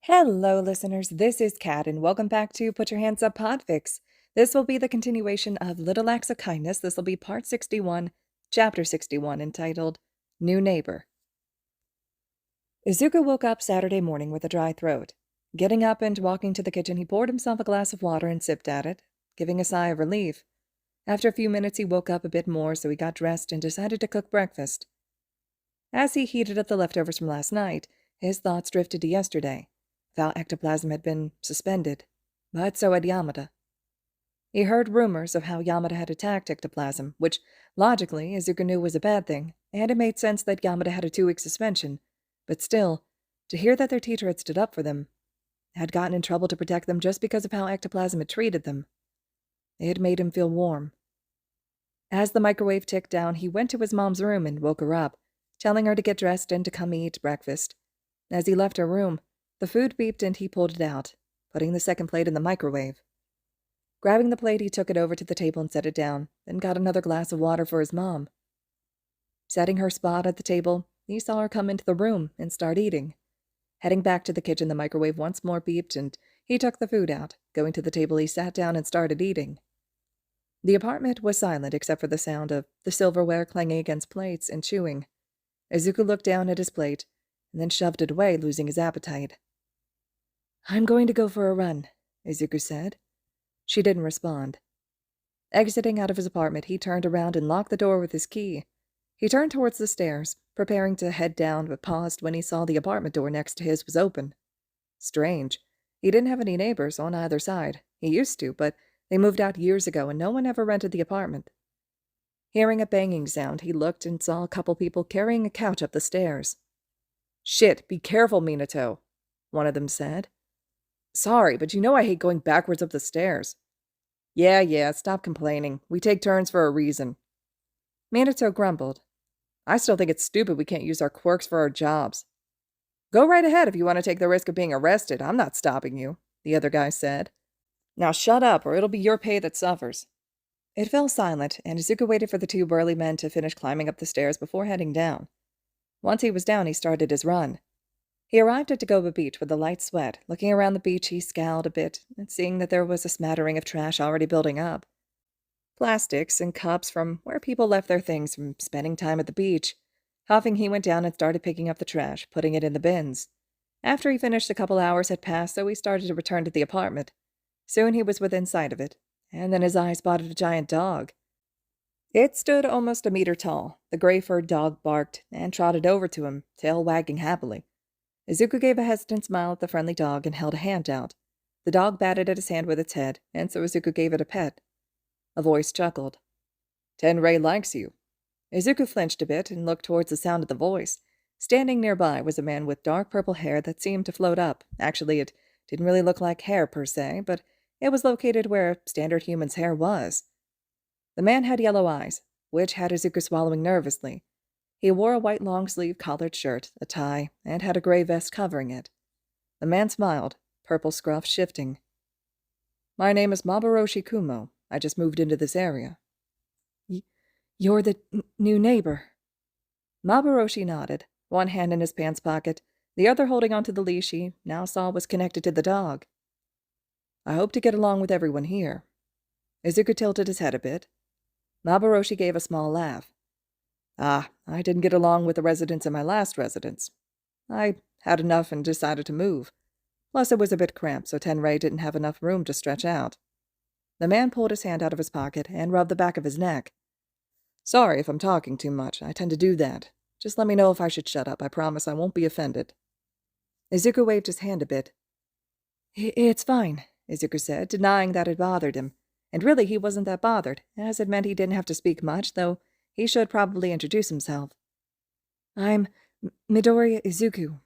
Hello, listeners. This is Kat, and welcome back to Put Your Hands Up Podfics. This will be the continuation of Little Acts of Kindness. This will be Part 61, Chapter 61, entitled New Neighbor. Izuku woke up Saturday morning with a dry throat. Getting up and walking to the kitchen, he poured himself a glass of water and sipped at it, giving a sigh of relief. After a few minutes, he woke up a bit more, so he got dressed and decided to cook breakfast. As he heated up the leftovers from last night, his thoughts drifted to yesterday. Foul ectoplasm had been suspended, but so had Yamada. He heard rumors of how Yamada had attacked ectoplasm, which, logically, Izuku knew was a bad thing, and it made sense that Yamada had a 2-week suspension. But still, to hear that their teacher had stood up for them, had gotten in trouble to protect them just because of how ectoplasm had treated them, it made him feel warm. As the microwave ticked down, he went to his mom's room and woke her up, telling her to get dressed and to come eat breakfast. As he left her room, the food beeped and he pulled it out, putting the second plate in the microwave. Grabbing the plate, he took it over to the table and set it down, then got another glass of water for his mom. Setting her spot at the table, he saw her come into the room and start eating. Heading back to the kitchen, the microwave once more beeped and he took the food out. Going to the table, he sat down and started eating. The apartment was silent except for the sound of the silverware clanging against plates and chewing. Izuku looked down at his plate and then shoved it away, losing his appetite. "I'm going to go for a run," Izuku said. She didn't respond. Exiting out of his apartment, he turned around and locked the door with his key. He turned towards the stairs, preparing to head down, but paused when he saw the apartment door next to his was open. Strange. He didn't have any neighbors on either side. He used to, but they moved out years ago and no one ever rented the apartment. Hearing a banging sound, he looked and saw a couple people carrying a couch up the stairs. "Shit, be careful, Minato," one of them said. "Sorry, but you know I hate going backwards up the stairs." Yeah, stop complaining. We take turns for a reason." Minato grumbled. "I still think it's stupid we can't use our quirks for our jobs." "Go right ahead if you want to take the risk of being arrested. I'm not stopping you," the other guy said. "Now shut up, or it'll be your pay that suffers." It fell silent, and Izuku waited for the two burly men to finish climbing up the stairs before heading down. Once he was down, he started his run. He arrived at Dagoba Beach with a light sweat. Looking around the beach, he scowled a bit, and seeing that there was a smattering of trash already building up. Plastics and cups from where people left their things from spending time at the beach. Huffing, he went down and started picking up the trash, putting it in the bins. After he finished, a couple hours had passed, so he started to return to the apartment. Soon he was within sight of it, and then his eye spotted a giant dog. It stood almost a meter tall. The gray-furred dog barked and trotted over to him, tail wagging happily. Izuku gave a hesitant smile at the friendly dog and held a hand out. The dog batted at his hand with its head, and so Izuku gave it a pet. A voice chuckled. "Tenrei likes you." Izuku flinched a bit and looked towards the sound of the voice. Standing nearby was a man with dark purple hair that seemed to float up. Actually, it didn't really look like hair per se, but it was located where a standard human's hair was. The man had yellow eyes, which had Izuku swallowing nervously. He wore a white long-sleeved collared shirt, a tie, and had a gray vest covering it. The man smiled, purple scruff shifting. "My name is Maboroshi Kumo. I just moved into this area." You're the new neighbor." Maboroshi nodded, one hand in his pants pocket, the other holding onto the leash he now saw was connected to the dog. "I hope to get along with everyone here." Izuku tilted his head a bit. Maboroshi gave a small laugh. I didn't get along with the residents in my last residence. I had enough and decided to move. Plus it was a bit cramped, so Tenrei didn't have enough room to stretch out." The man pulled his hand out of his pocket and rubbed the back of his neck. "Sorry if I'm talking too much. I tend to do that. Just let me know if I should shut up. I promise I won't be offended." Izuku waved his hand a bit. It's fine," Izuku said, denying that it bothered him. And really he wasn't that bothered, as it meant he didn't have to speak much, though he should probably introduce himself. "I'm Midoriya Izuku,"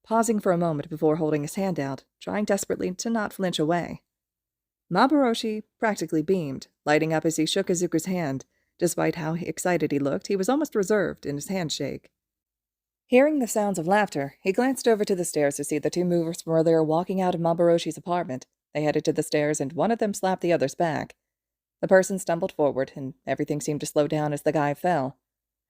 pausing for a moment before holding his hand out, trying desperately to not flinch away. Maboroshi practically beamed, lighting up as he shook Izuku's hand. Despite how excited he looked, he was almost reserved in his handshake. Hearing the sounds of laughter, he glanced over to the stairs to see the two movers from earlier walking out of Maboroshi's apartment. They headed to the stairs, and one of them slapped the other's back. The person stumbled forward, and everything seemed to slow down as the guy fell.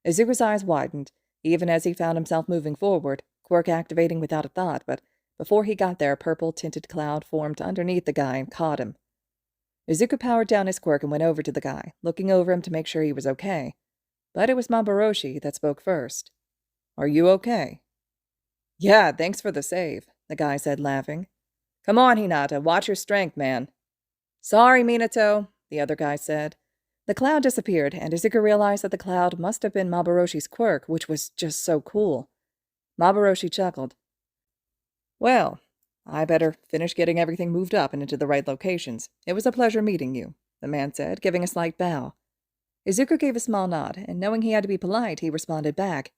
Izuku's eyes widened, even as he found himself moving forward, quirk activating without a thought, but Before he got there, a purple-tinted cloud formed underneath the guy and caught him. Izuku powered down his quirk and went over to the guy, looking over him to make sure he was okay. But it was Maboroshi that spoke first. "Are you okay?" "Yeah, thanks for the save," the guy said, laughing. "Come on, Hinata, watch your strength, man." "Sorry, Minato," the other guy said. The cloud disappeared, and Izuku realized that the cloud must have been Maboroshi's quirk, which was just so cool. Maboroshi chuckled. "Well, I better finish getting everything moved up and into the right locations. It was a pleasure meeting you," the man said, giving a slight bow. Izuku gave a small nod, and knowing he had to be polite, he responded back.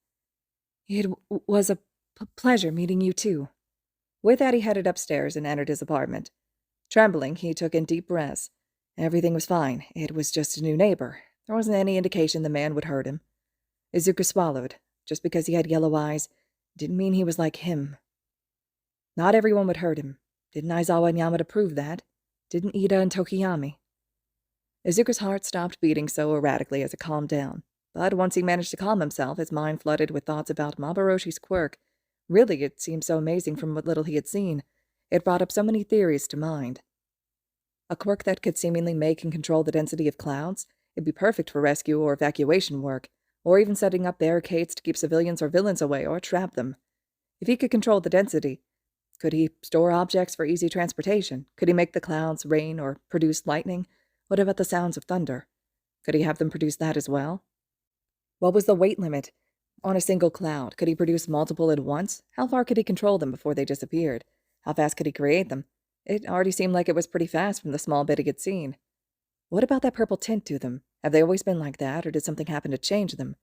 "It was a pleasure meeting you, too." With that, he headed upstairs and entered his apartment. Trembling, he took in deep breaths. Everything was fine. It was just a new neighbor. There wasn't any indication the man would hurt him. Izuku swallowed. Just because he had yellow eyes didn't mean he was like him. Not everyone would hurt him. Didn't Aizawa and Yamada prove that? Didn't Ida and Tokiyami? Izuku's heart stopped beating so erratically as it calmed down. But once he managed to calm himself, his mind flooded with thoughts about Maboroshi's quirk. Really, it seemed so amazing from what little he had seen. It brought up so many theories to mind. A quirk that could seemingly make and control the density of clouds? It'd be perfect for rescue or evacuation work, or even setting up barricades to keep civilians or villains away or trap them. If he could control the density, could he store objects for easy transportation? Could he make the clouds rain or produce lightning? What about the sounds of thunder? Could he have them produce that as well? What was the weight limit on a single cloud? Could he produce multiple at once? How far could he control them before they disappeared? How fast could he create them? It already seemed like it was pretty fast from the small bit he had seen. What about that purple tint to them? Have they always been like that, or did something happen to change them?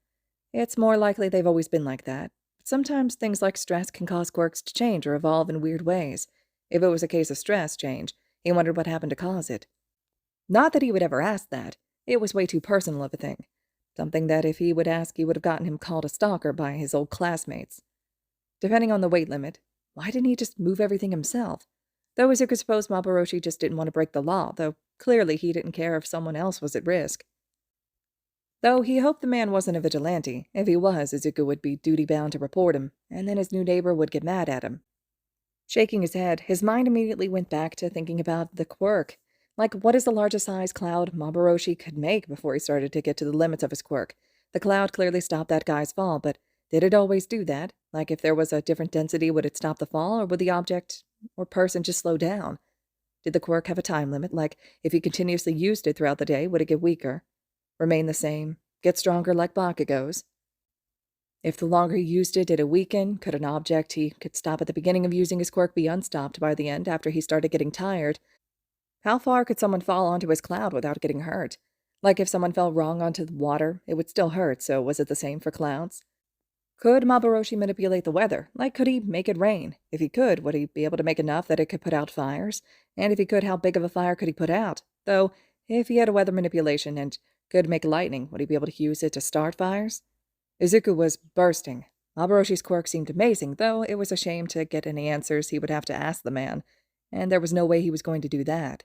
It's more likely they've always been like that. But sometimes things like stress can cause quirks to change or evolve in weird ways. If it was a case of stress change, he wondered what happened to cause it. Not that he would ever ask that. It was way too personal of a thing. Something that if he would ask, he would have gotten him called a stalker by his old classmates. Depending on the weight limit, why didn't he just move everything himself? Though Izuku supposed Maboroshi just didn't want to break the law, though clearly he didn't care if someone else was at risk. Though he hoped the man wasn't a vigilante. If he was, Izuku would be duty-bound to report him, and then his new neighbor would get mad at him. Shaking his head, his mind immediately went back to thinking about the quirk. Like, what is the largest size cloud Maboroshi could make before he started to get to the limits of his quirk? The cloud clearly stopped that guy's fall, but did it always do that? Like, if there was a different density, would it stop the fall, or would the object or person just slow down? Did the quirk have a time limit? Like, if he continuously used it throughout the day, would it get weaker? Remain the same? Get stronger like Bakugo's? If the longer he used it, did it weaken? Could an object he could stop at the beginning of using his quirk be unstopped by the end after he started getting tired? How far could someone fall onto his cloud without getting hurt? Like if someone fell wrong onto the water, it would still hurt, so was it the same for clouds? Could Maboroshi manipulate the weather? Like, could he make it rain? If he could, would he be able to make enough that it could put out fires? And if he could, how big of a fire could he put out? Though, if he had a weather manipulation and could make lightning, would he be able to use it to start fires? Izuku was bursting. Maboroshi's quirk seemed amazing, though it was a shame to get any answers he would have to ask the man, and there was no way he was going to do that.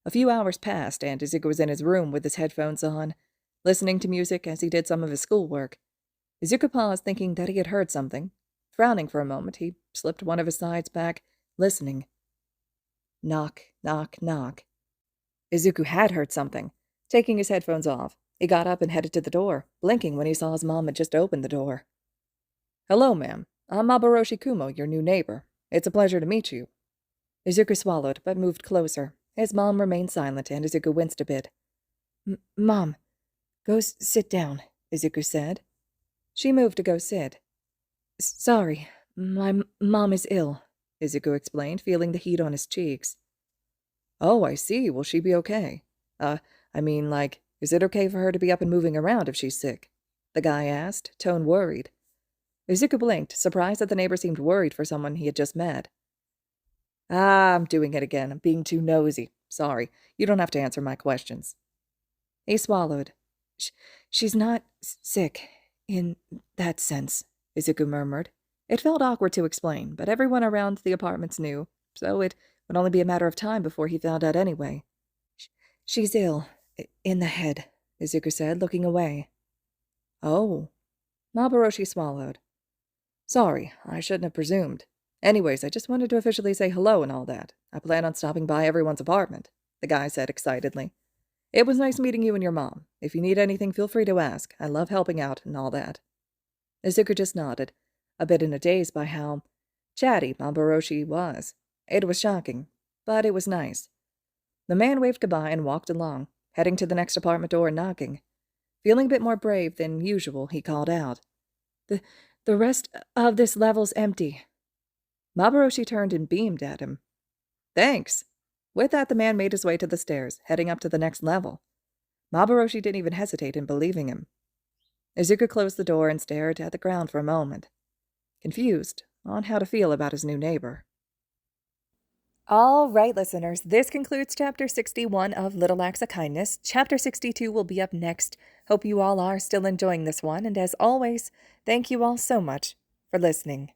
A few hours passed, and Izuku was in his room with his headphones on, listening to music as he did some of his schoolwork. Izuku paused, thinking that he had heard something. Frowning for a moment, he slipped one of his sides back, listening. Knock, knock, knock. Izuku had heard something. Taking his headphones off, he got up and headed to the door, blinking when he saw his mom had just opened the door. "Hello, ma'am. I'm Maboroshi Kumo, your new neighbor. It's a pleasure to meet you." Izuku swallowed, but moved closer. His mom remained silent, and Izuku winced a bit. Mom, go sit down, Izuku said. She moved to go sit. Sorry, my mom is ill, Izuku explained, feeling the heat on his cheeks. Oh, I see. Will she be okay? Is it okay for her to be up and moving around if she's sick? The guy asked, tone worried. Izuku blinked, surprised that the neighbor seemed worried for someone he had just met. I'm doing it again. I'm being too nosy. Sorry. You don't have to answer my questions. He swallowed. She's not sick, in that sense, Izuku murmured. It felt awkward to explain, but everyone around the apartments knew, so it would only be a matter of time before he found out anyway. She's ill, in the head, Izuku said, looking away. Oh. Maboroshi swallowed. Sorry, I shouldn't have presumed. Anyways, I just wanted to officially say hello and all that. I plan on stopping by everyone's apartment," the guy said excitedly. "It was nice meeting you and your mom. If you need anything, feel free to ask. I love helping out and all that." Izuku just nodded, a bit in a daze by how chatty Mabaroshi was. It was shocking, but it was nice. The man waved goodbye and walked along, heading to the next apartment door and knocking. Feeling a bit more brave than usual, he called out, The rest of this level's empty." Mabaroshi turned and beamed at him. "Thanks." With that, the man made his way to the stairs, heading up to the next level. Mabaroshi didn't even hesitate in believing him. Izuku closed the door and stared at the ground for a moment, confused on how to feel about his new neighbor. All right, listeners, this concludes Chapter 61 of Little Acts of Kindness. Chapter 62 will be up next. Hope you all are still enjoying this one, and as always, thank you all so much for listening.